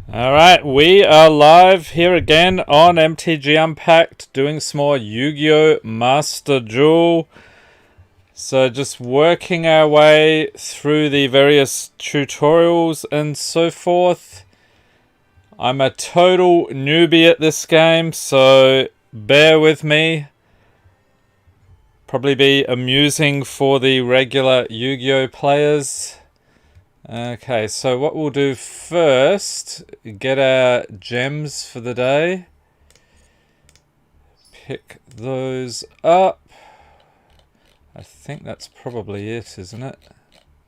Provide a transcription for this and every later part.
Alright, we are live here again on MTG Unpacked, doing some more Yu-Gi-Oh! Master Duel. So just working our way through the various tutorials and so forth. I'm a total newbie at this game, so bear with me. Probably be amusing for the regular Yu-Gi-Oh! Players. Okay, so what we'll do first, get our gems for the day. Pick those up. I think that's probably it, isn't it?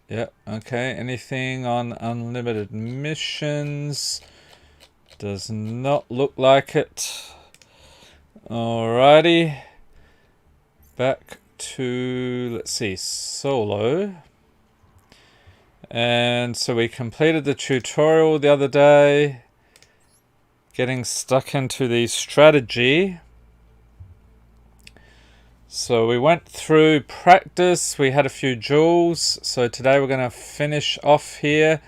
Yep, okay. Anything on unlimited missions? Does not look like it. Alrighty. Back to, let's see, solo. And so we completed the tutorial the other day, getting stuck into the strategy. So we went through practice, we had a few duels, so today we're going to finish off here.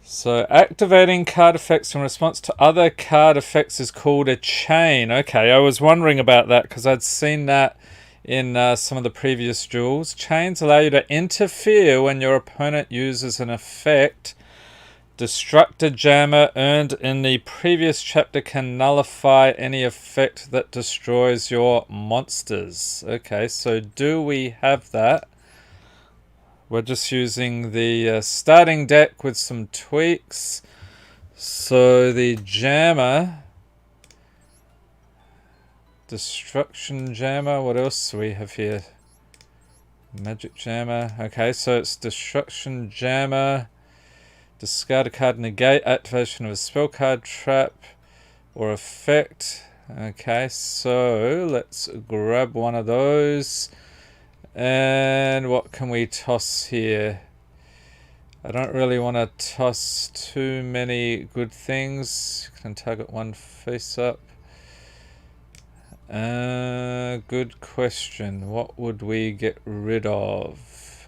So activating card effects in response to other card effects is called a chain. Okay, I was wondering about that because I'd seen that in some of the previous duels. Chains allow you to interfere when your opponent uses an effect. Destructor Jammer earned in the previous chapter can nullify any effect that destroys your monsters. Okay, so do we have that? We're just using the starting deck with some tweaks. So the Jammer... Destruction Jammer. What else do we have here? Magic Jammer. Okay, so it's Destruction Jammer. Discard a card, negate activation of a spell card, trap, or effect. Okay, so let's grab one of those. And what can we toss here? I don't really want to toss too many good things. You can target one face up. Good question. What would we get rid of?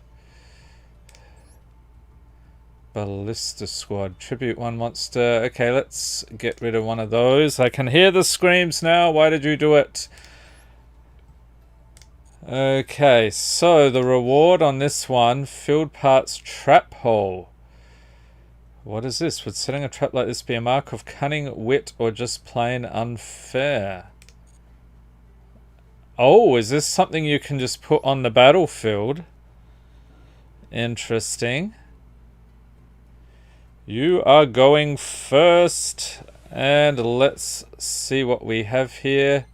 Ballista Squad. Tribute one monster. Okay, let's get rid of one of those. I can hear the screams now. Why did you do it? Okay, so the reward on this one, Field Parts Trap Hole. What is this? Would setting a trap like this be a mark of cunning, wit, or just plain unfair? Oh, is this something you can just put on the battlefield? Interesting. You are going first, and let's see what we have here.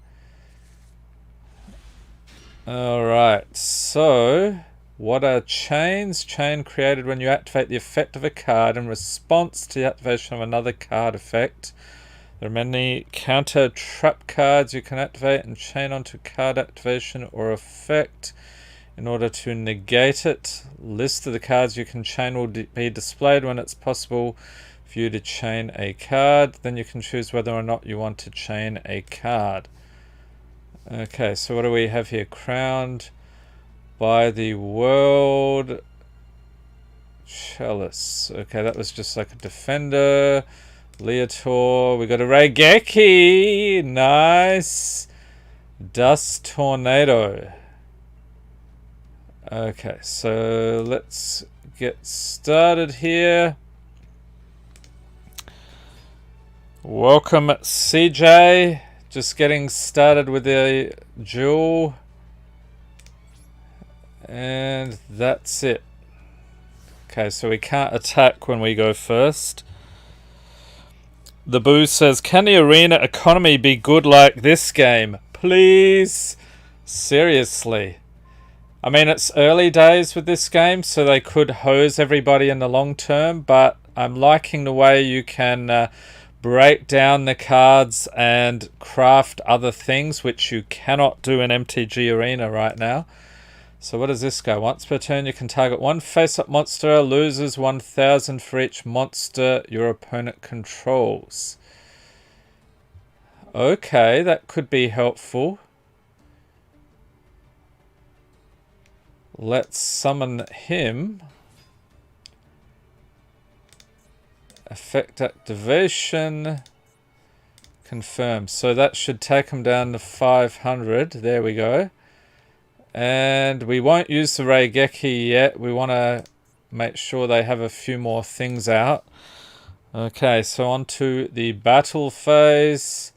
Alright, so what are chains? Chain created when you activate the effect of a card in response to the activation of another card effect. There are many counter trap cards you can activate and chain onto card activation or effect. In order to negate it, list of the cards you can chain will be displayed when it's possible for you to chain a card. Then you can choose whether or not you want to chain a card. Okay, so what do we have here? Crowned by the World Chalice. Okay, that was just like a defender. Leotor, we got a Raigeki, nice. Dust Tornado. Okay, so let's get started here. Welcome CJ, just getting started with the duel. And that's it. Okay, so we can't attack when we go first. The Boo says, can the arena economy be good like this game? Please? Seriously. I mean, it's early days with this game, so they could hose everybody in the long term, but I'm liking the way you can break down the cards and craft other things, which you cannot do in MTG Arena right now. So what does this go? Once per turn, you can target one face-up monster, loses 1,000 for each monster your opponent controls. Okay, that could be helpful. Let's summon him. Effect activation. Confirm. So that should take them down to 500. There we go. And we won't use the Raigeki yet. We want to make sure they have a few more things out. Okay, so on to the battle phase.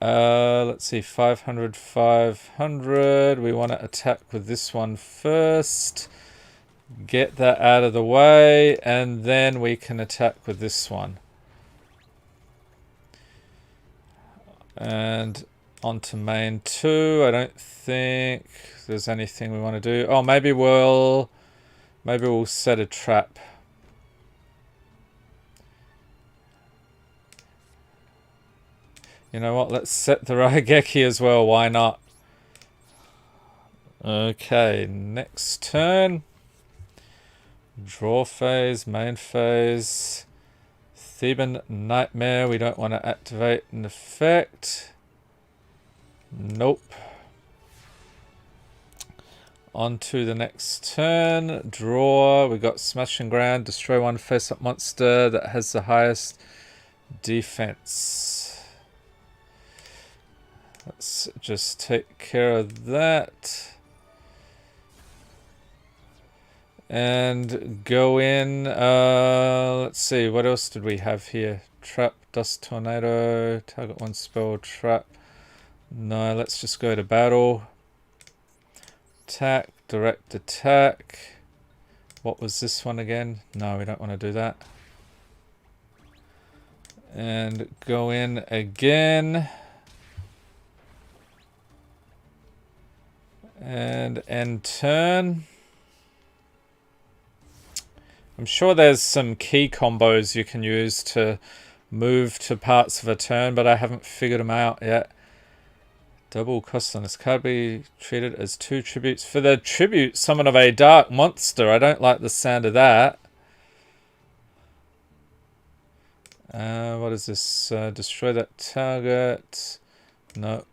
Let's see, 500, 500. We want to attack with this one first. Get that out of the way, and then we can attack with this one. And on to main 2. I don't think there's anything we want to do. Oh, maybe we'll set a trap. You know what? Let's set the Raigeki as well. Why not? Okay, next turn. Draw phase, main phase. Theban Nightmare. We don't want to activate an effect. Nope. On to the next turn. Draw. We got Smashing Ground. Destroy one face-up monster that has the highest defense. Let's just take care of that. And go in. Let's see. What else did we have here? Trap, Dust Tornado, target one spell, trap. No, let's just go to battle. Attack, direct attack. What was this one again? No, we don't want to do that. And go in again. And end turn. I'm sure there's some key combos you can use to move to parts of a turn, but I haven't figured them out yet. Double cost on this card. Be treated as 2 tributes. For the tribute, summon of a dark monster. I don't like the sound of that. What is this? Destroy that target. No.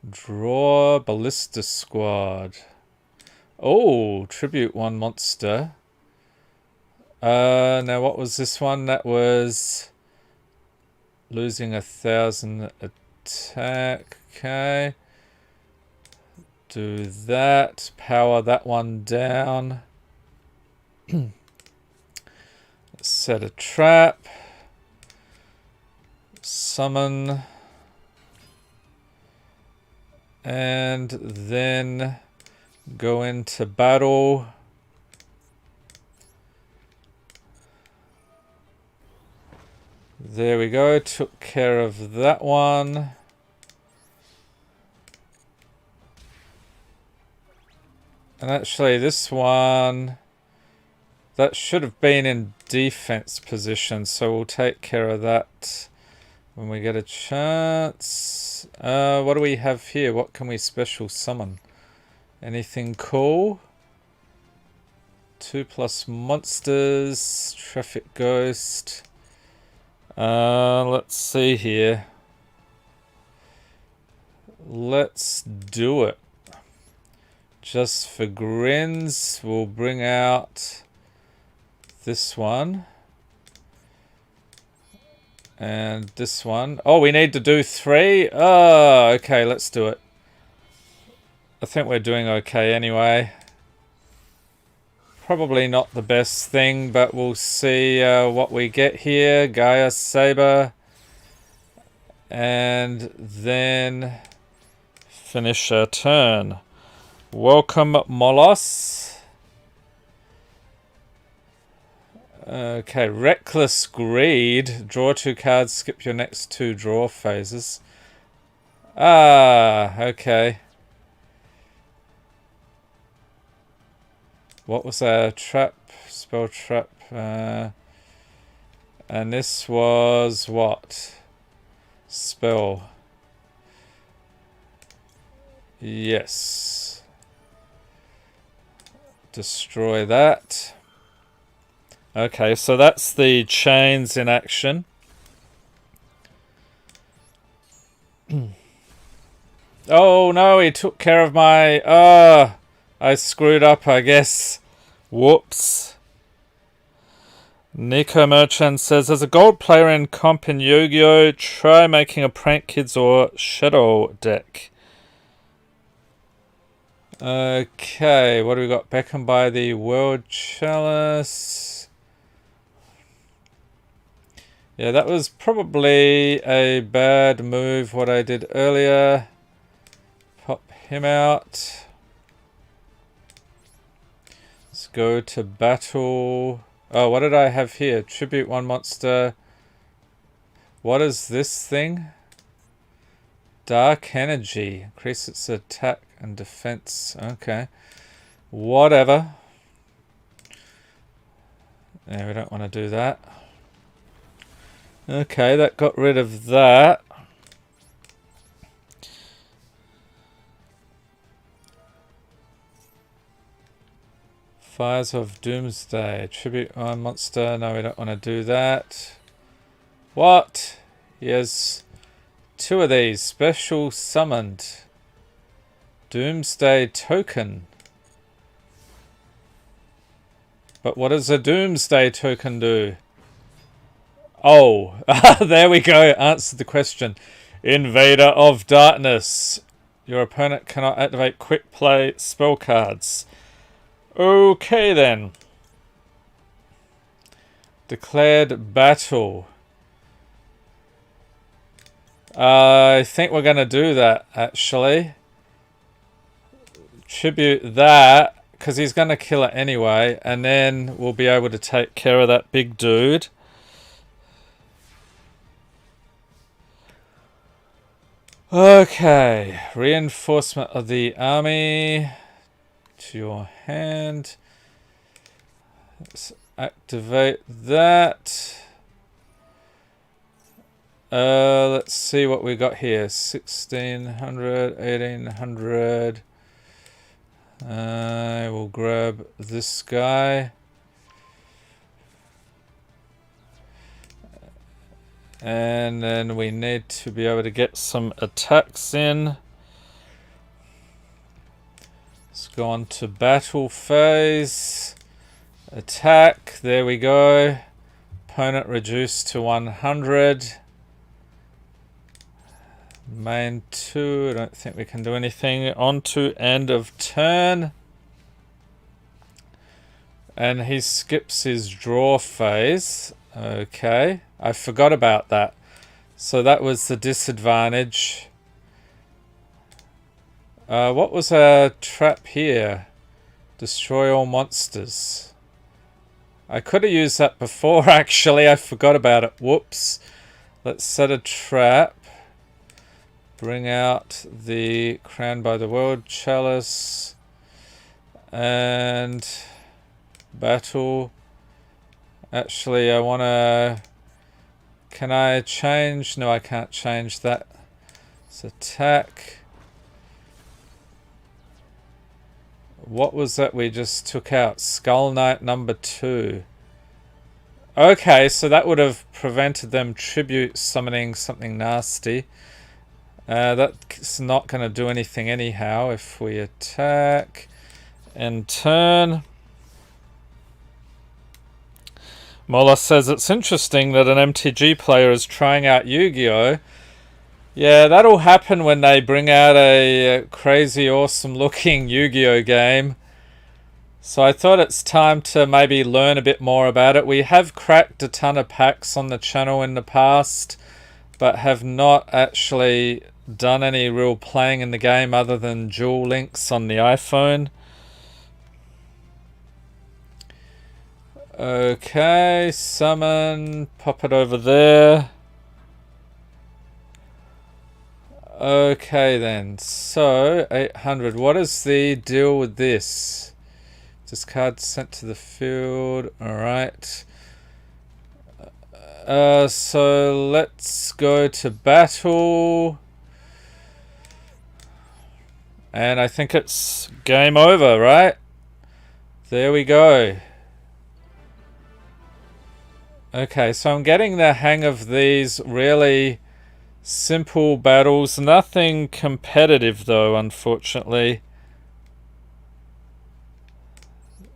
Draw Ballista Squad. Oh, tribute 1 monster. Now what was this one? That was losing 1,000 attack. Okay. Do that. Power that one down. Set a trap. Summon. And then go into battle. There we go. Took care of that one. And actually this one, that should have been in defense position, so we'll take care of that when we get a chance. What do we have here? What can we special summon? Anything cool? 2+ monsters. Traffic Ghost. Let's see here. Let's do it. Just for grins, we'll bring out this one. And this one. Oh, we need to do 3? Oh, okay, let's do it. I think we're doing okay anyway. Probably not the best thing, but we'll see what we get here. Gaia Saber. And then finish our turn. Welcome, Molos. Okay, Reckless Greed. Draw 2 cards, skip your next 2 draw phases. Ah, okay. What was that? Trap, spell trap. And this was what? Spell. Yes. Destroy that. Okay, so that's the chains in action. Oh no, he took care of my... I screwed up, I guess. Whoops. Nico Merchant says, as a gold player in comp in Yu-Gi-Oh, try making a Prank Kids or Shadow deck. Okay, what do we got? Beckoned by the World Chalice. Yeah, that was probably a bad move, what I did earlier. Pop him out. Let's go to battle. Oh, what did I have here? Tribute one monster. What is this thing? Dark Energy. Increase its attack and defense. Okay. Whatever. Yeah, we don't want to do that. Okay, that got rid of that. Fires of Doomsday. Tribute one monster. No, we don't want to do that. What? He has 2 of these. Special summoned. Doomsday token. But what does a Doomsday token do? Oh, there we go. Answered the question. Invader of Darkness. Your opponent cannot activate quick play spell cards. Okay then. Declared battle. I think we're going to do that actually. Tribute that, because he's going to kill it anyway, and then we'll be able to take care of that big dude. Okay, reinforcement of the army to your hand. Let's activate that. Let's see what we got here. 1600, 1800. I will grab this guy. And then we need to be able to get some attacks in. Let's go on to battle phase. Attack. There we go. Opponent reduced to 100. Main 2. I don't think we can do anything. On to end of turn. And he skips his draw phase. Okay. I forgot about that. So that was the disadvantage. What was our trap here? Destroy all monsters. I could have used that before actually. I forgot about it. Whoops. Let's set a trap. Bring out the Crown by the World Chalice. And battle. Actually, I want to... Can I change? No, I can't change that. Let's attack. What was that we just took out? Skull Knight number 2. Okay, so that would have prevented them tribute summoning something nasty. That's not going to do anything anyhow if we attack and turn. Mola says it's interesting that an MTG player is trying out Yu-Gi-Oh! Yeah, that'll happen when they bring out a crazy awesome looking Yu-Gi-Oh! Game. So I thought it's time to maybe learn a bit more about it. We have cracked a ton of packs on the channel in the past, but have not actually done any real playing in the game other than dual links on the iPhone. Okay, summon, pop it over there. Okay then, so 800. What is the deal with this? Discard sent to the field. Alright. So let's go to battle. And I think it's game over, right? There we go. Okay, so I'm getting the hang of these really simple battles. Nothing competitive though, unfortunately.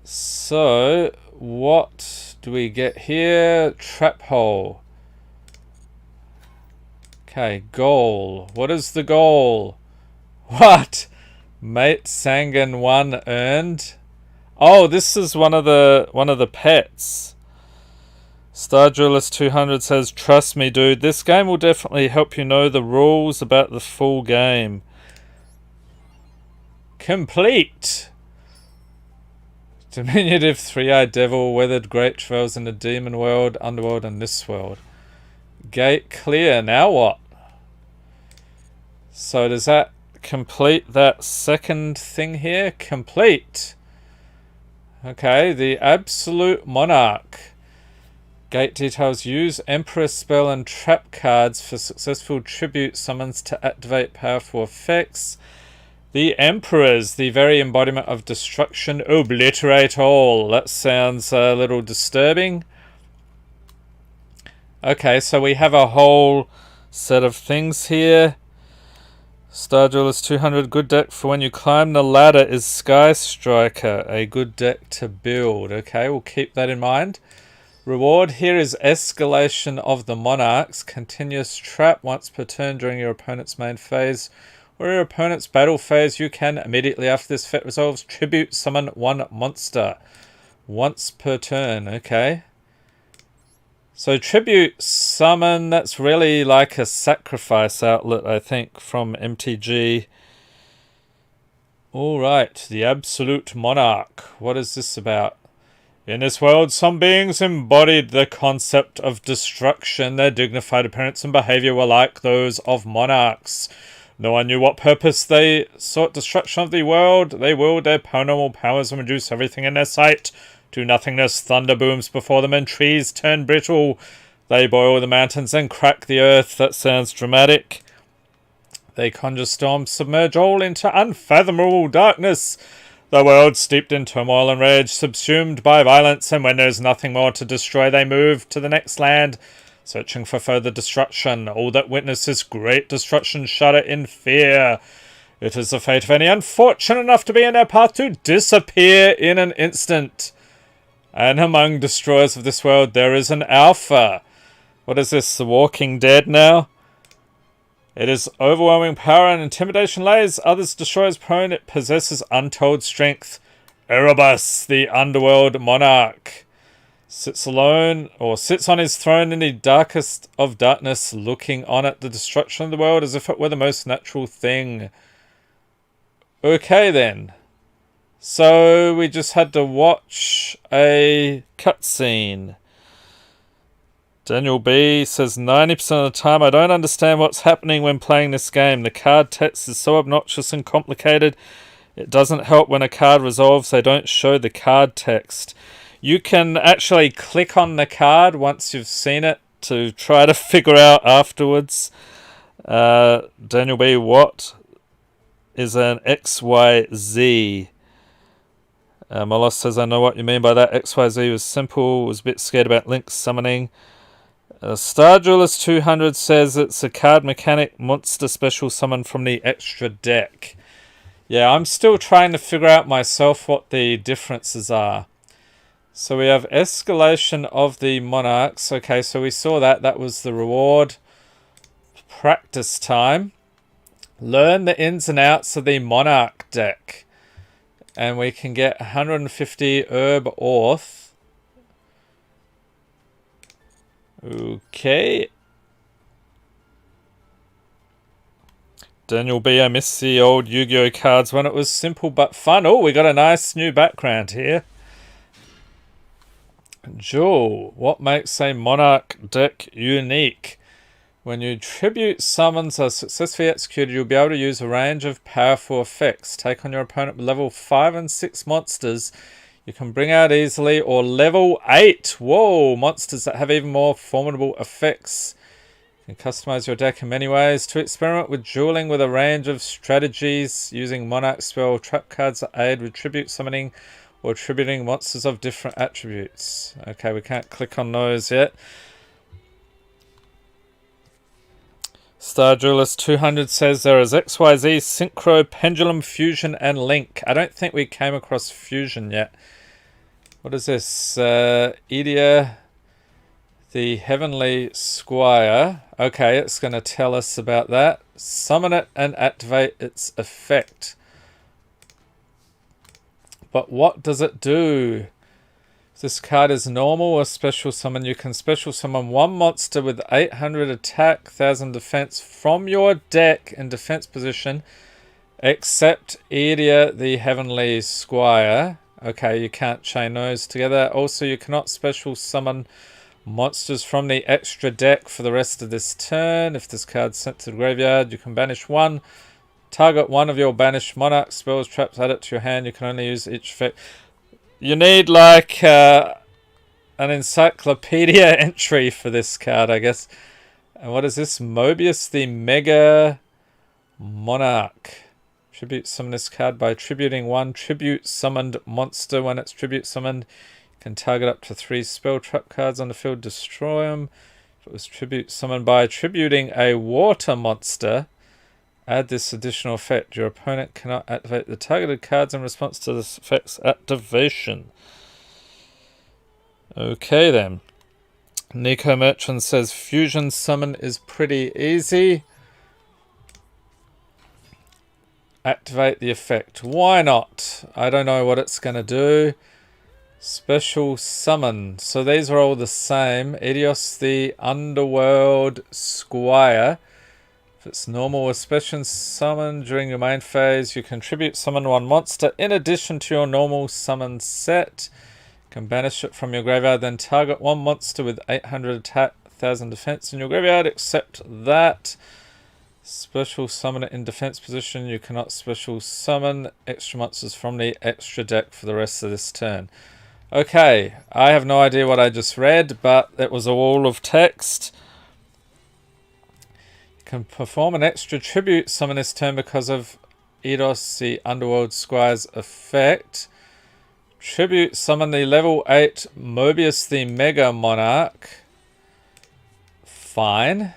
So, what do we get here? Trap hole. Okay, goal. What is the goal? What? Mate Sangan 1 earned. Oh, this is one of the pets. Star Duelist 200 says, "Trust me, dude. This game will definitely help you know the rules about the full game." Complete. Diminutive 3-eyed devil, weathered great trails in the demon world, underworld, and this world. Gate clear. Now what? So does that complete that second thing here? Complete. Okay, the Absolute Monarch. Gate details: use Emperor spell and trap cards for successful tribute summons to activate powerful effects. The Emperors, the very embodiment of destruction, obliterate all. That sounds a little disturbing. Okay, so we have a whole set of things here. Star Duelist 200, good deck for when you climb the ladder is Sky Striker, a good deck to build. Okay, we'll keep that in mind. Reward here is Escalation of the Monarchs, continuous trap once per turn during your opponent's main phase or your opponent's battle phase. You can, immediately after this effect resolves, tribute summon one monster once per turn. Okay. So tribute summon, that's really like a sacrifice outlet, I think, from MTG. Alright, the Absolute Monarch. What is this about? In this world, some beings embodied the concept of destruction. Their dignified appearance and behavior were like those of monarchs. No one knew what purpose they sought destruction of the world. They willed their paranormal powers and reduced everything in their sight to nothingness. Thunder booms before them and trees turn brittle. They boil the mountains and crack the earth. That sounds dramatic. They conjure storms, submerge all into unfathomable darkness. The world steeped in turmoil and rage, subsumed by violence, and when there's nothing more to destroy, they move to the next land, searching for further destruction. All that witness this great destruction shudder in fear. It is the fate of any unfortunate enough to be in their path to disappear in an instant. And among destroyers of this world, there is an alpha. What is this, The Walking Dead now? It is overwhelming power and intimidation lays others destroyers prone. It possesses untold strength. Erebus, the underworld monarch, sits alone or sits on his throne in the darkest of darkness, looking on at the destruction of the world as if it were the most natural thing. Okay then. So we just had to watch a cutscene. Daniel B says 90% of the time I don't understand what's happening when playing this game. The card text is so obnoxious and complicated. It doesn't help when a card resolves. They don't show the card text. You can actually click on the card once you've seen it to try to figure out afterwards. Daniel B, what is an XYZ? Molos says, I know what you mean by that. XYZ was simple. Was a bit scared about Link summoning. Star Duelist 200 says it's a card mechanic monster special summon from the extra deck. Yeah, I'm still trying to figure out myself what the differences are. So we have Escalation of the Monarchs. Okay, so we saw that. That was the reward. Practice time. Learn the ins and outs of the Monarch deck. And we can get 150 Herb Orth. Okay. Daniel B, I miss the old Yu-Gi-Oh cards when it was simple but fun. Oh, we got a nice new background here. Jewel, what makes a Monarch deck unique? When you tribute summons are successfully executed, you'll be able to use a range of powerful effects. Take on your opponent with level 5 and 6 monsters you can bring out easily, or level 8. Whoa, monsters that have even more formidable effects. You can customize your deck in many ways. To experiment with dueling with a range of strategies using Monarch spell trap cards that aid with tribute summoning or tributing monsters of different attributes. Okay, we can't click on those yet. Star Duelist 200 says there is XYZ, Synchro, Pendulum, Fusion, and Link. I don't think we came across Fusion yet. What is this? Yugioh, the Heavenly Squire. Okay, it's going to tell us about that. Summon it and activate its effect. But what does it do? If this card is normal or special summon, you can special summon one monster with 800 attack, 1000 defense from your deck in defense position, except Yugioh, the Heavenly Squire. Okay, you can't chain those together. Also, you cannot special summon monsters from the extra deck for the rest of this turn. If this card's sent to the graveyard, you can banish one. Target one of your banished Monarch spells, traps, add it to your hand. You can only use each effect. You need like an encyclopedia entry for this card, I guess. And what is this? Mobius the Mega Monarch. Tribute summon this card by tributing one tribute summoned monster. When it's tribute summoned, you can target up to 3 spell trap cards on the field, destroy them. If it was tribute summoned by tributing a water monster, add this additional effect. Your opponent cannot activate the targeted cards in response to this effect's activation. Okay then. Nico Merchant says fusion summon is pretty easy. Activate the effect. Why not? I don't know what it's going to do. Special summon. So these are all the same. Yugioh the Underworld Squire. If it's normal or special summon during your main phase, you contribute summon one monster in addition to your normal summon set. You can banish it from your graveyard, then target one monster with 800 attack, 1000 defense in your graveyard, except that. Special summon it in defense position. You cannot special summon extra monsters from the extra deck for the rest of this turn. Okay, I have no idea what I just read, but it was a wall of text. Can perform an extra tribute summon this turn because of Yugioh the Underworld Squire's effect. Tribute summon the level 8 Mobius the Mega Monarch. Fine.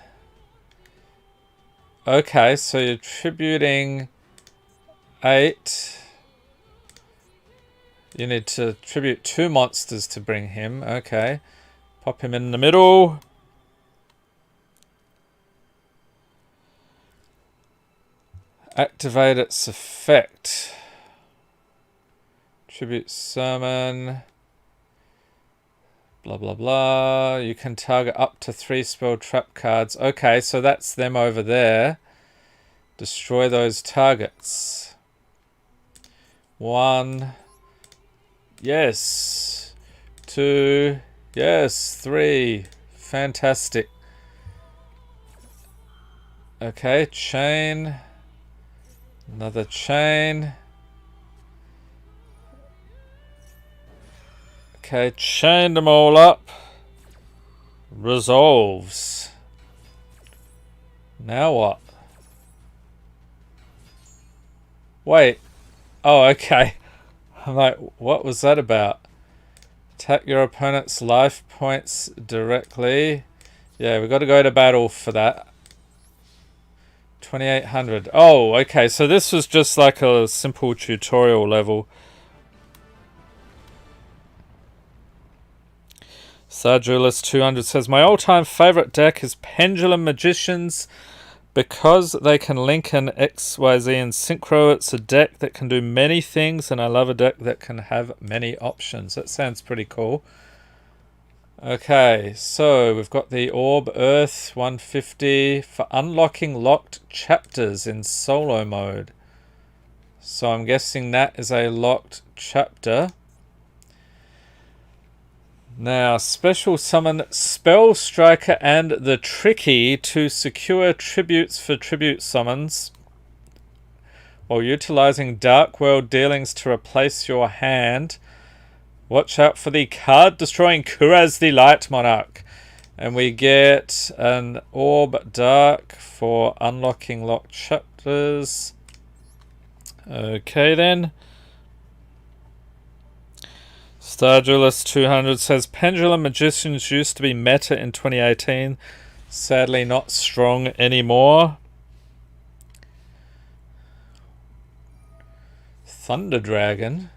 Okay, so you're tributing 8. You need to tribute 2 monsters to bring him. Okay. Pop him in the middle. Activate its effect. Tribute summon. Blah, blah, blah. You can target up to 3 spell trap cards. Okay, so that's them over there. Destroy those targets. 1. Yes. 2. Yes. 3. Fantastic. Okay, chain. Another chain. Okay, chain them all up. Resolves. Now what? Wait. Oh, okay. I'm like, what was that about? Attack your opponent's life points directly. Yeah, we've got to go to battle for that. 2800. Oh, okay. So this was just like a simple tutorial level. Sardulis 200 says, my all-time favorite deck is Pendulum Magicians because they can link an XYZ and Synchro. It's a deck that can do many things, and I love a deck that can have many options. That sounds pretty cool. Okay, so we've got the Orb Earth 150 for unlocking locked chapters in solo mode. So I'm guessing that is a locked chapter. Now, special summon Spell Striker and the Tricky to secure tributes for tribute summons while utilizing Dark World dealings to replace your hand. Watch out for the card destroying Kuraz the Light Monarch. And we get an Orb Dark for unlocking locked chapters. Okay then. Starduelist 200 says Pendulum Magicians used to be meta in 2018. Sadly not strong anymore. Thunder Dragon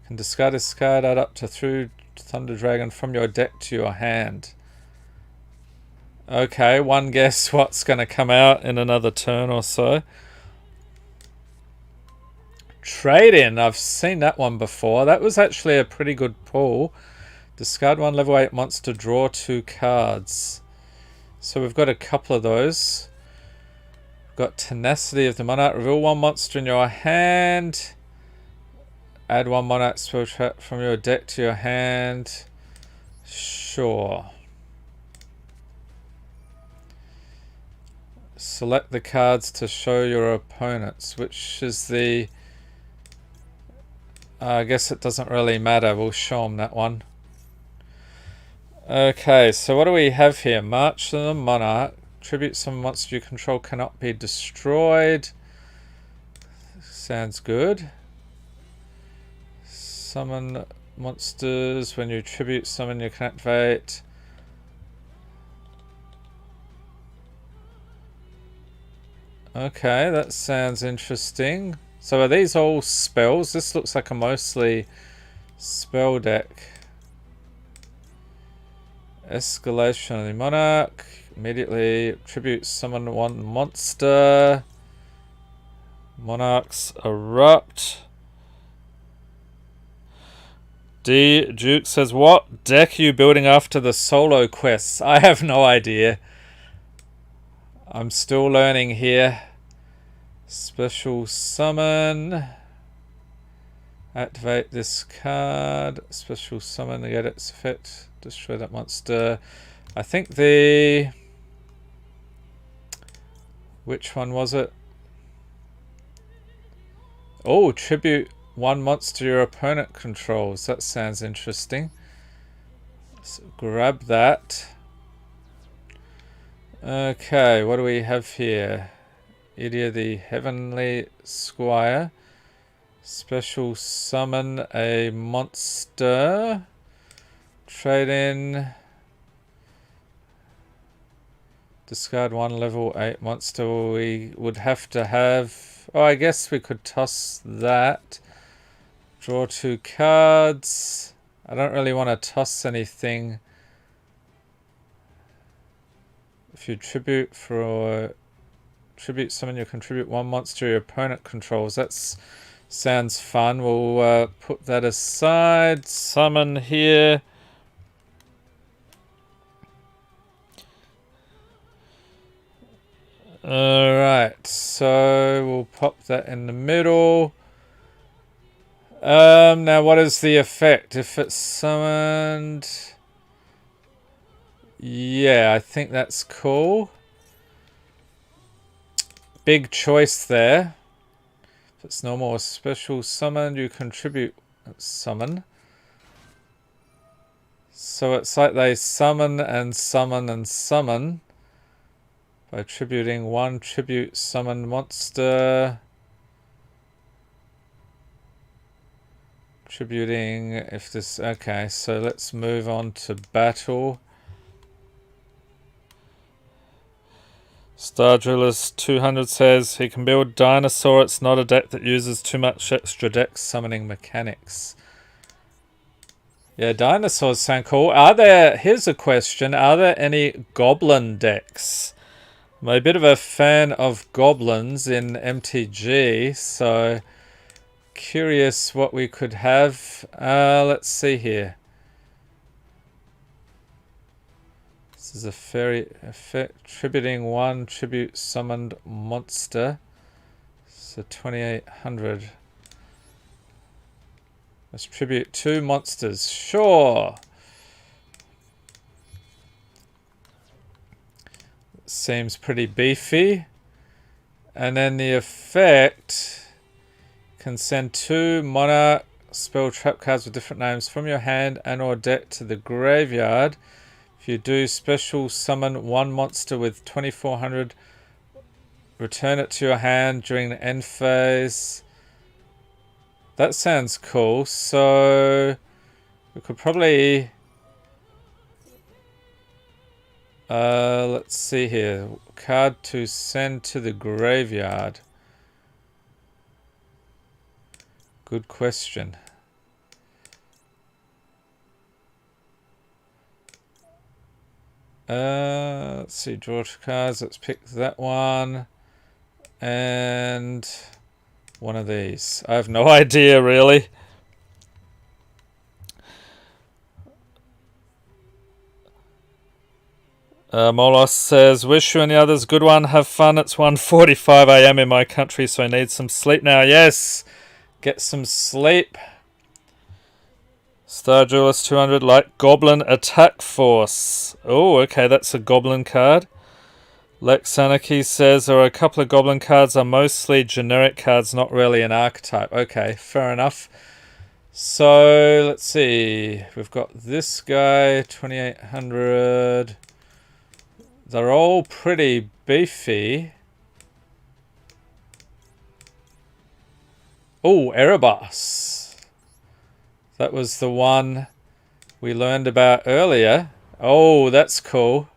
can discard this card, add up to Thunder Dragon from your deck to your hand. Okay, one guess what's going to come out in another turn or so. Trade in. I've seen that one before. That was actually a pretty good pull. Discard one level 8 monster, draw 2 cards. So we've got a couple of those. We've got Tenacity of the Monarch. Reveal one monster in your hand. Add one Monarch spell trap from your deck to your hand. Sure. Select the cards to show your opponents, which is the... I guess it doesn't really matter. We'll show them that one. Okay, so what do we have here? March of the Monarch. Tribute some monster you control cannot be destroyed. Sounds good. Summon monsters. When you tribute summon, you can activate. Okay, that sounds interesting. So are these all spells? This looks like a mostly spell deck. Escalation of the Monarch. Immediately tribute summon one monster. Monarchs erupt. D Duke says, what deck are you building after the solo quests? I have no idea. I'm still learning here. Special summon. Activate this card. Special summon to get its effect. Destroy that monster. I think the... Which one was it? Oh, tribute one monster your opponent controls. That sounds interesting. So grab that. Okay, what do we have here? Idia the Heavenly Squire. Special summon a monster. Trade in. Discard one level 8 monster. We would have to have... Oh, I guess we could toss that. Draw 2 cards. I don't really want to toss anything. If you tribute for... Tribute summon, you contribute one monster your opponent controls. That sounds fun. We'll put that aside. Summon here. Alright, so we'll pop that in the middle. Now what is the effect? If it's summoned... Yeah, I think that's cool. Big choice there. If it's normal or special summon, you contribute summon. So it's like they summon and summon and summon. By tributing one tribute summon monster. Tributing if this... Okay, so let's move on to battle. Star Drillers 200 says he can build Dinosaur. It's not a deck that uses too much extra deck summoning mechanics. Yeah, Dinosaurs sound cool. Are there... Here's a question. Are there any Goblin decks? I'm a bit of a fan of goblins in MTG, so curious what we could have. Let's see here. This is a fairy effect. Tributing one tribute summoned monster. So 2800. Let's tribute 2 monsters. Sure. Seems pretty beefy. And then the effect can send 2 Monarch spell trap cards with different names from your hand and or deck to the graveyard. If you do special summon 1 monster with 2400, return it to your hand during the end phase. That sounds cool. So we could probably... let's see here. Card to send to the graveyard. Good question. Let's see, draw 2 cards. Let's pick that one. And one of these. I have no idea, really. Molos says, wish you and the others good one. Have fun. It's 1:45 a.m. in my country, so I need some sleep now. Yes, get some sleep. Star Duelist 200, like Goblin Attack Force. Oh, okay, that's a Goblin card. Lex Anarchy says there are a couple of Goblin cards, are mostly generic cards, not really an archetype. Okay, fair enough. So, let's see. We've got this guy, 2800. They're all pretty beefy. Oh, Erebus. That was the one we learned about earlier. Oh, that's cool.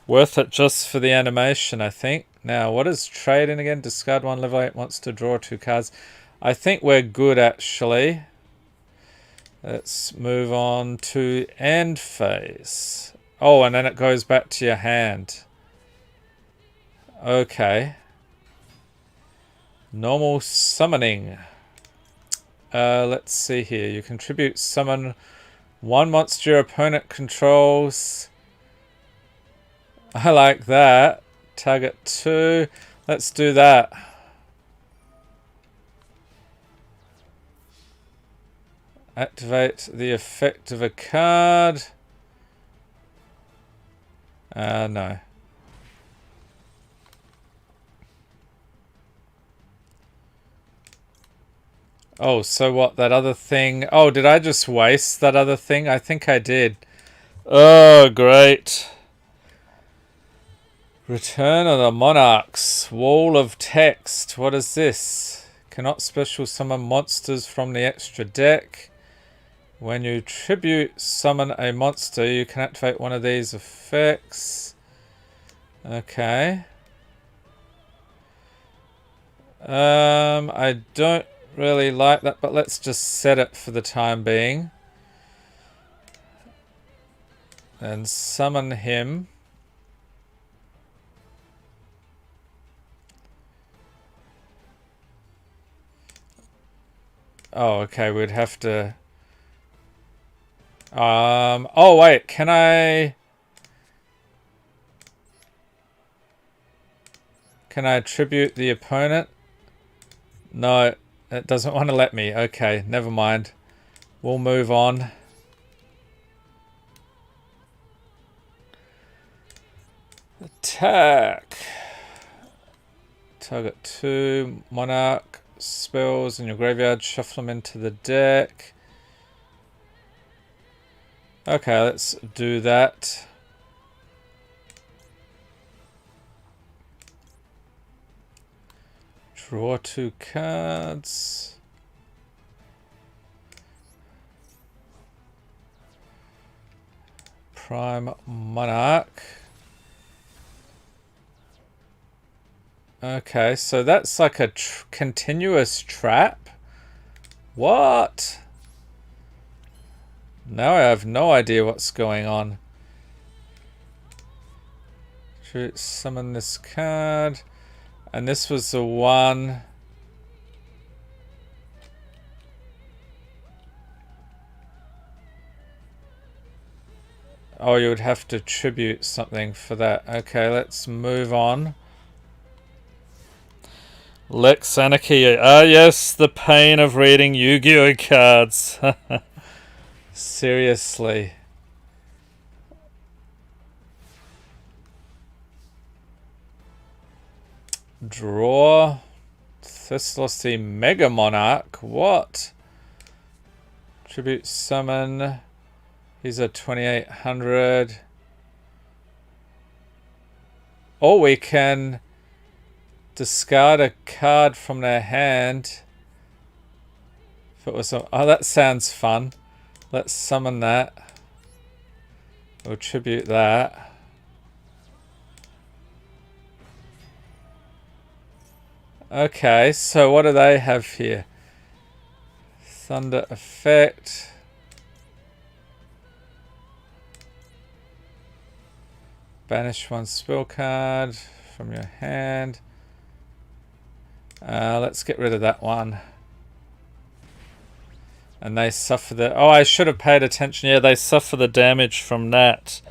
Worth it just for the animation, I think. Now, what is trading again? Discard 1, level 8, wants to draw 2 cards. I think we're good, actually. Let's move on to end phase. Oh, and then it goes back to your hand. Okay. Normal summoning. Let's see here. You contribute summon 1 monster your opponent controls. I like that. Target 2. Let's do that. Activate the effect of a card. No. Oh, so what? That other thing... Oh, did I just waste that other thing? I think I did. Oh, great. Return of the Monarchs. Wall of text. What is this? Cannot special summon monsters from the extra deck. When you tribute summon a monster, you can activate one of these effects. Okay. I don't really like that, but let's just set it for the time being. And summon him. Oh, okay, we'd have to... oh wait, can I attribute the opponent? No, it doesn't want to let me. Okay, never mind. We'll move on. Attack. Target 2, Monarch, spells in your graveyard, shuffle them into the deck. Okay, let's do that. Draw 2 cards. Prime Monarch. Okay, so that's like a continuous trap? What? Now I have no idea what's going on. Should summon this card. And this was the one... Oh, you would have to tribute something for that. Okay, let's move on. Lex Anarchy. Ah, yes, the pain of reading Yu-Gi-Oh cards. Seriously. Draw. Thessalosy Mega Monarch. What? Tribute summon. He's a 2800. Or we can discard a card from their hand. If it was a, oh, that sounds fun. Let's summon that. We'll tribute that. Okay, so what do they have here? Thunder effect. Banish one spell card from your hand. Let's get rid of that one. And they suffer the... Oh, I should have paid attention. Yeah, they suffer the damage from that.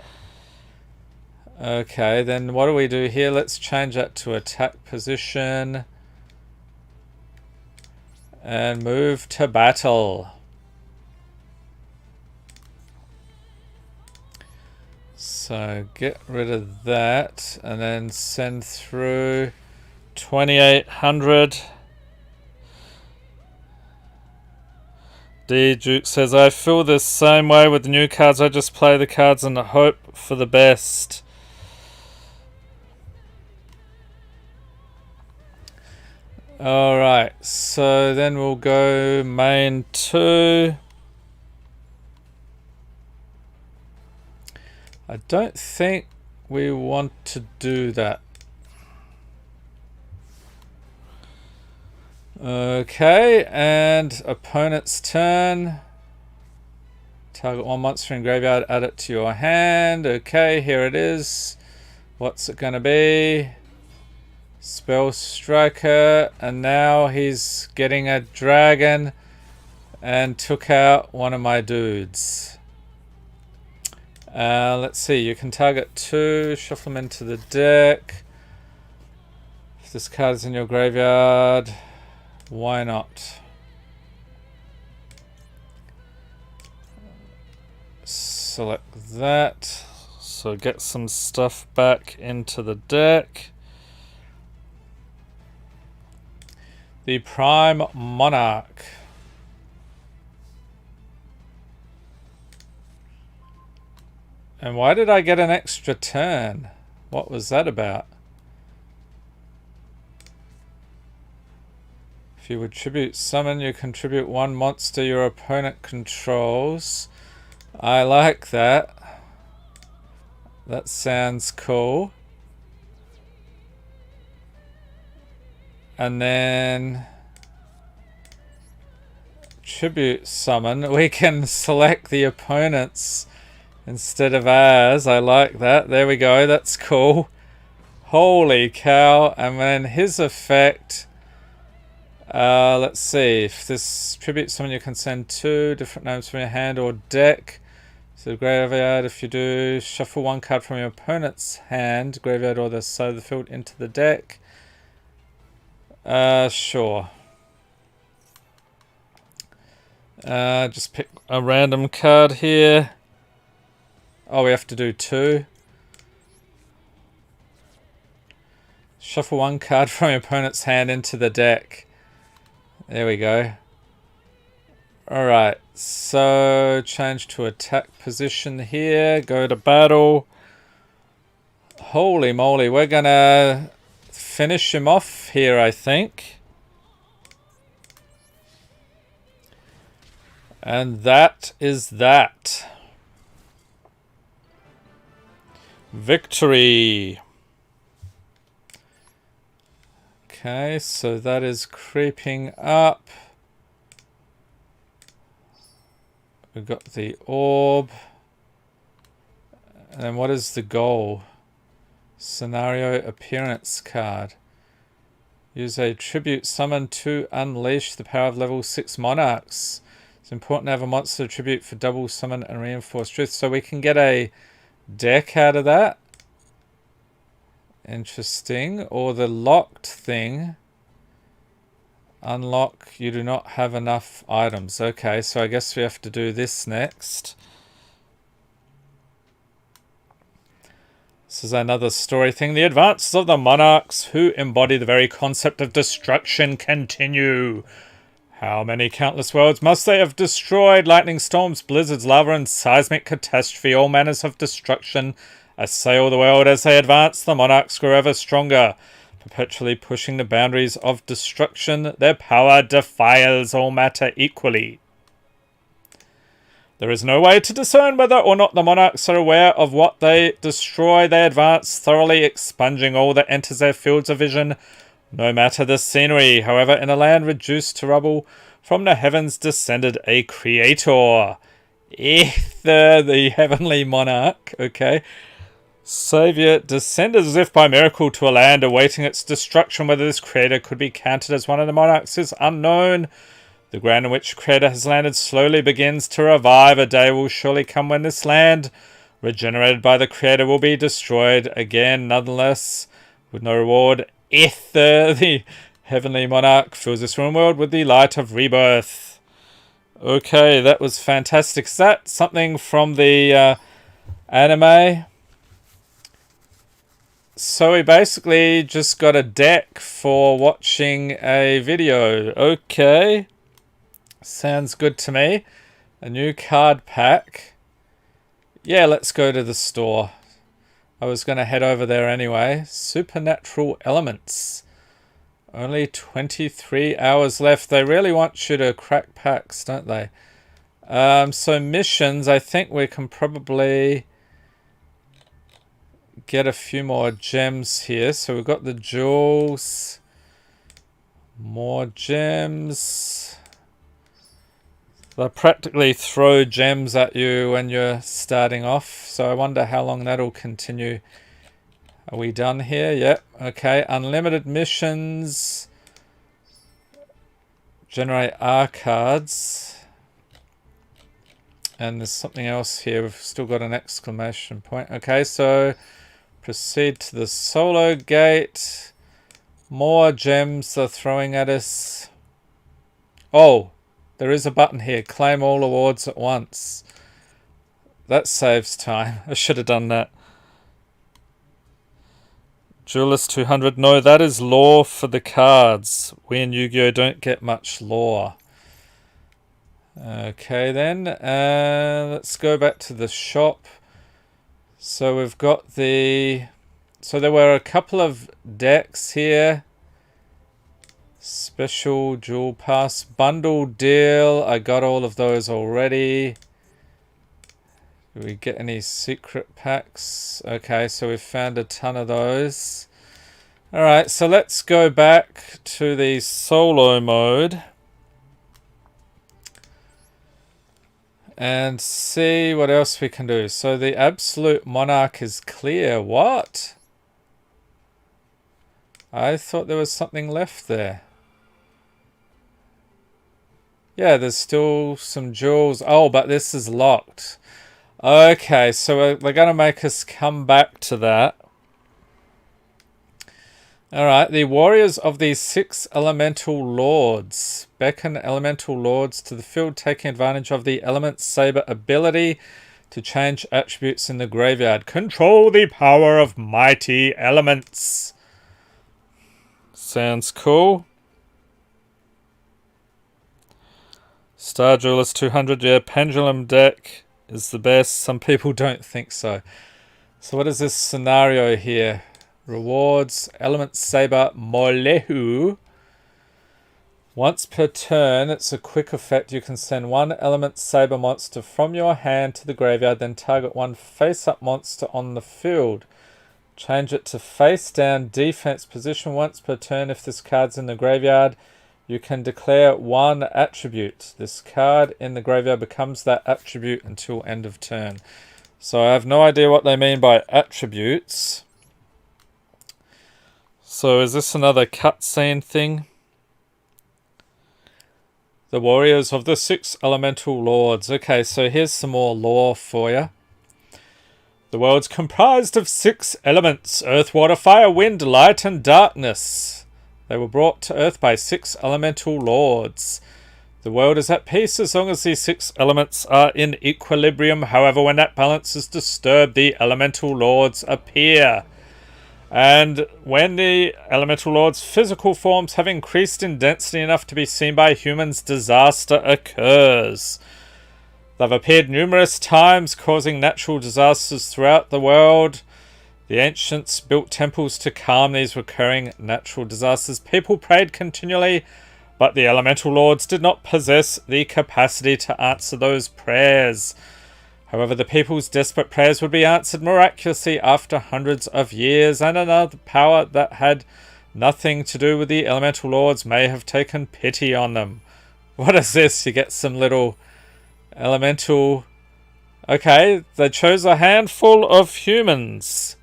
Okay, then what do we do here? Let's change that to attack position. And move to battle. So get rid of that. And then send through 2,800. D Duke says, I feel the same way with the new cards. I just play the cards and hope for the best. Alright, so then we'll go main 2. I don't think we want to do that. Okay, and opponent's turn. Target one monster in graveyard, add it to your hand. Okay, here it is. What's it gonna be? Spell Striker, and now he's getting a dragon and took out one of my dudes. Let's see, you can target 2, shuffle them into the deck. If this card is in your graveyard, why not? Select that. So get some stuff back into the deck. The Prime Monarch. And why did I get an extra turn? What was that about? If you would tribute summon, you contribute 1 monster your opponent controls. I like that. That sounds cool. And then tribute summon. We can select the opponent's instead of ours. I like that. There we go. That's cool. Holy cow. And then his effect. Let's see. If this tribute summon, you can send 2 different names from your hand or deck. So graveyard, if you do, shuffle 1 card from your opponent's hand, graveyard or the side of the field into the deck. Sure. Just pick a random card here. Oh, we have to do 2. Shuffle 1 card from your opponent's hand into the deck. There we go. Alright, so change to attack position here. Go to battle. Holy moly, we're gonna finish him off here, I think. And that is that. Victory. Okay, so that is creeping up. We've got the orb. And then what is the goal? Scenario appearance card. Use a tribute summon to unleash the power of level 6 monarchs. It's important to have a monster tribute for double summon and reinforced truth. So we can get a deck out of that. Interesting. Or the locked thing. Unlock, you do not have enough items. Okay, so I guess we have to do this next. This is another story thing. The advances of the monarchs who embody the very concept of destruction continue. How many countless worlds must they have destroyed? Lightning storms, blizzards, lava, and seismic catastrophe. All manners of destruction assail the world as they advance. The monarchs grow ever stronger, perpetually pushing the boundaries of destruction. Their power defiles all matter equally. There is no way to discern whether or not the monarchs are aware of what they destroy. They advance, thoroughly expunging all that enters their fields of vision, no matter the scenery. However, in a land reduced to rubble, from the heavens descended a creator. Ether, the heavenly monarch. Okay. Savior descended as if by miracle to a land awaiting its destruction. Whether this creator could be counted as one of the monarchs is unknown. The ground in which creator has landed slowly begins to revive. A day will surely come when this land, regenerated by the creator, will be destroyed again. Nonetheless, with no reward, Ether, the heavenly monarch, fills this room world with the light of rebirth. Okay, that was fantastic. Is that something from the anime? So we basically just got a deck for watching a video. Okay. Sounds good to me. A new card pack. Yeah, let's go to the store. I was going to head over there anyway. Supernatural Elements. Only 23 hours left. They really want you to crack packs, don't they? So missions, I think we can probably get a few more gems here. So we've got the jewels. More gems. They practically throw gems at you when you're starting off. So I wonder how long that'll continue. Are we done here? Yep. Okay. Unlimited missions. Generate R cards. And there's something else here. We've still got an exclamation point. Okay, so proceed to the solo gate. More gems are throwing at us. Oh, there is a button here. Claim all awards at once. That saves time. I should have done that. Duelist 200. No, that is lore for the cards. We in Yu-Gi-Oh! Don't get much lore. Okay then. Let's go back to the shop. So we've got the... So there were a couple of decks here. Special Duel Pass. Bundle Deal. I got all of those already. Do we get any secret packs? Okay, so we've found a ton of those. Alright, so let's go back to the solo mode. And see what else we can do. So the Absolute Monarch is clear. What? I thought there was something left there. Yeah, there's still some jewels. Oh, but this is locked. Okay, so they're going to make us come back to that. Alright, the Warriors of the 6 Elemental Lords. Beckon Elemental Lords to the field, taking advantage of the Element Saber ability to change attributes in the graveyard. Control the power of mighty elements. Sounds cool. Star Duelist 200, yeah, Pendulum deck is the best. Some people don't think so. So what is this scenario here? Rewards, Element Saber Molehu. Once per turn, it's a quick effect. You can send one Element Saber monster from your hand to the graveyard, then target one face-up monster on the field. Change it to face-down defense position once per turn. If this card's in the graveyard, you can declare one attribute. This card in the graveyard becomes that attribute until end of turn. So I have no idea what they mean by attributes. So is this another cutscene thing? The Warriors of the 6 Elemental Lords. Okay, so here's some more lore for you. The world's comprised of 6 elements: earth, water, fire, wind, light, and darkness. They were brought to earth by 6 elemental lords. The world is at peace as long as these 6 elements are in equilibrium. However, when that balance is disturbed, the elemental lords appear. And when the elemental lords' physical forms have increased in density enough to be seen by humans, disaster occurs. They've appeared numerous times, causing natural disasters throughout the world. The ancients built temples to calm these recurring natural disasters. People prayed continually, but the elemental lords did not possess the capacity to answer those prayers. However, the people's desperate prayers would be answered miraculously after hundreds of years, and another power that had nothing to do with the elemental lords may have taken pity on them. What is this? You get some little elemental Okay, they chose a handful of humans.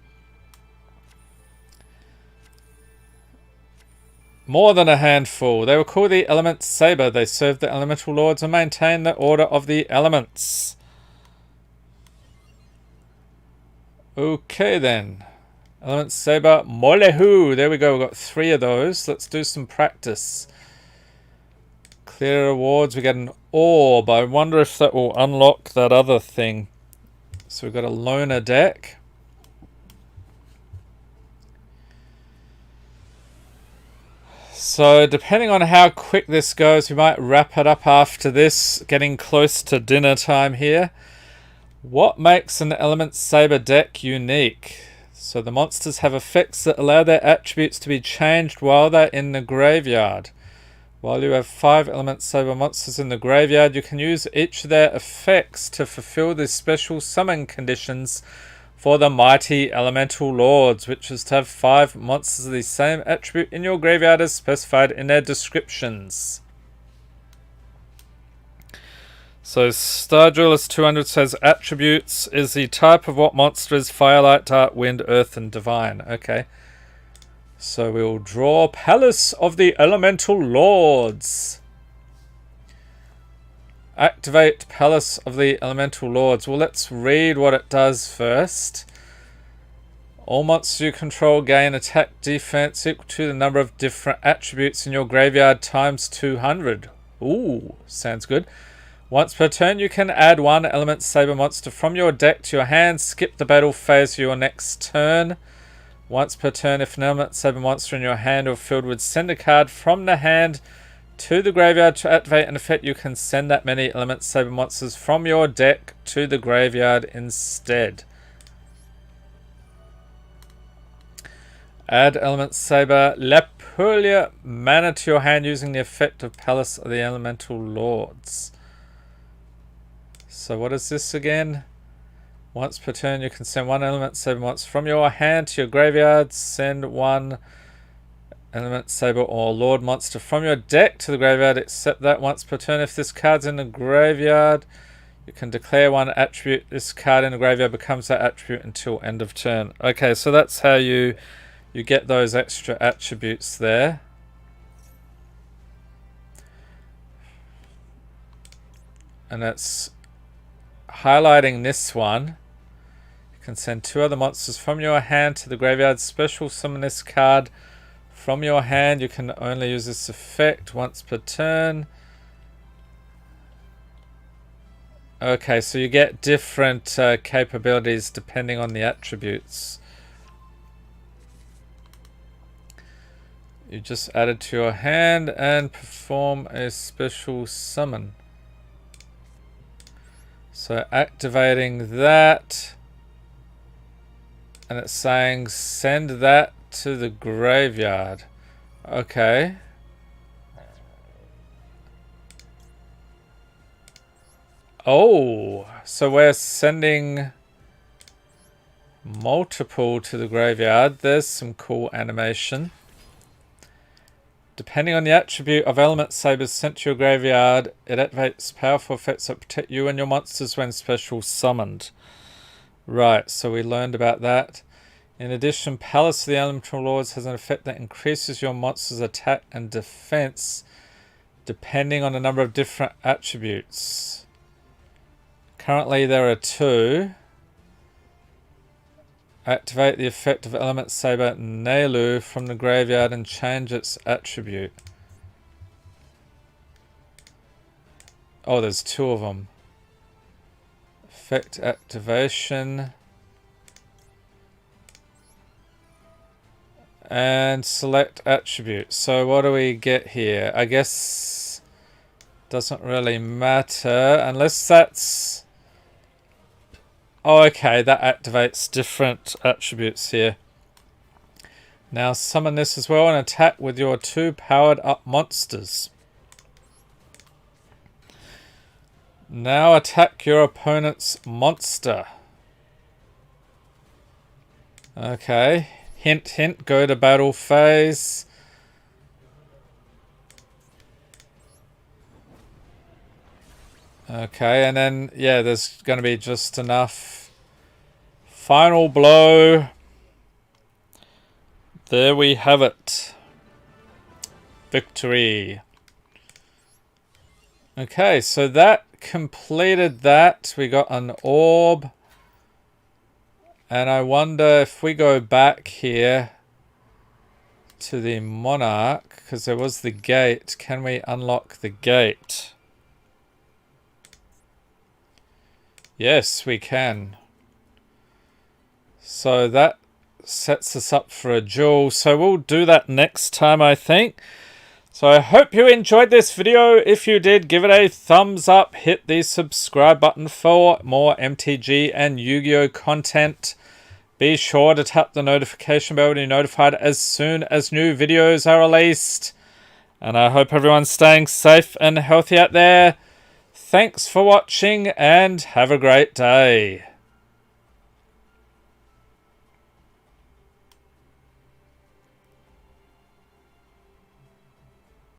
More than a handful. They were called the Element Saber. They served the elemental lords and maintained the order of the elements. Okay then. Element Saber Molehu. There we go. We've got 3 of those. Let's do some practice. Clear rewards. We get an orb. I wonder if that will unlock that other thing. So we've got a loner deck. So depending on how quick this goes, we might wrap it up after this, getting close to dinner time here. What makes an Element Saber deck unique? So the monsters have effects that allow their attributes to be changed while they're in the graveyard. While you have 5 Element Saber monsters in the graveyard, you can use each of their effects to fulfill the special summon conditions for the mighty elemental lords, which is to have 5 monsters of the same attribute in your graveyard as specified in their descriptions. So Star Duelist 200 says attributes is the type of what monster is Firelight, Dark, Wind, Earth and Divine. Okay. So we'll draw Palace of the Elemental Lords. Activate Palace of the Elemental Lords. Well, let's read what it does first. All monsters you control gain attack defense equal to the number of different attributes in your graveyard times 200. Ooh, sounds good. Once per turn, you can add 1 Element Saber monster from your deck to your hand. Skip the battle phase for your next turn. Once per turn, if an Element Saber monster in your hand or field would send a card from the hand to the graveyard to activate an effect, you can send that many Element Saber monsters from your deck to the graveyard instead. Add Element Saber Lapulia mana to your hand using the effect of Palace of the Elemental Lords. So what is this again? Once per turn, you can send 1 Element Saber monster from your hand to your graveyard. Send 1 Element Saber or Lord monster from your deck to the graveyard, except that once per turn, if this card's in the graveyard, you can declare 1 attribute. This card in the graveyard becomes that attribute until end of turn. Okay, so that's how you get those extra attributes there. And that's highlighting this one. You can send 2 other monsters from your hand to the graveyard. Special summon this card from your hand. You can only use this effect once per turn. Okay, so you get different capabilities depending on the attributes. You just add it to your hand and perform a special summon. So activating that, and it's saying send that to the graveyard. Okay. Oh, so we're sending multiple to the graveyard. There's some cool animation. Depending on the attribute of Element Sabers sent to your graveyard, it activates powerful effects that protect you and your monsters when special summoned. Right, so we learned about that. In addition, Palace of the Elemental Lords has an effect that increases your monster's attack and defense depending on a number of different attributes. Currently there are 2. Activate the effect of Element Saber Nelu from the graveyard and change its attribute. Oh, there's 2 of them. Effect activation. And select attribute. So what do we get here? I guess doesn't really matter unless that's... Oh, okay, that activates different attributes here. Now summon this as well and attack with your 2 powered up monsters. Now attack your opponent's monster. Okay, hint hint, go to battle phase. Okay, and then, yeah, there's going to be just enough. Final blow. There we have it. Victory. Okay, so that completed that. We got an orb. And I wonder if we go back here to the Monarch, because there was the gate. Can we unlock the gate? Yes, we can. So that sets us up for a duel. So we'll do that next time, I think. So I hope you enjoyed this video. If you did, give it a thumbs up. Hit the subscribe button for more MTG and Yu-Gi-Oh content. Be sure to tap the notification bell to be notified as soon as new videos are released. And I hope everyone's staying safe and healthy out there. Thanks for watching and have a great day.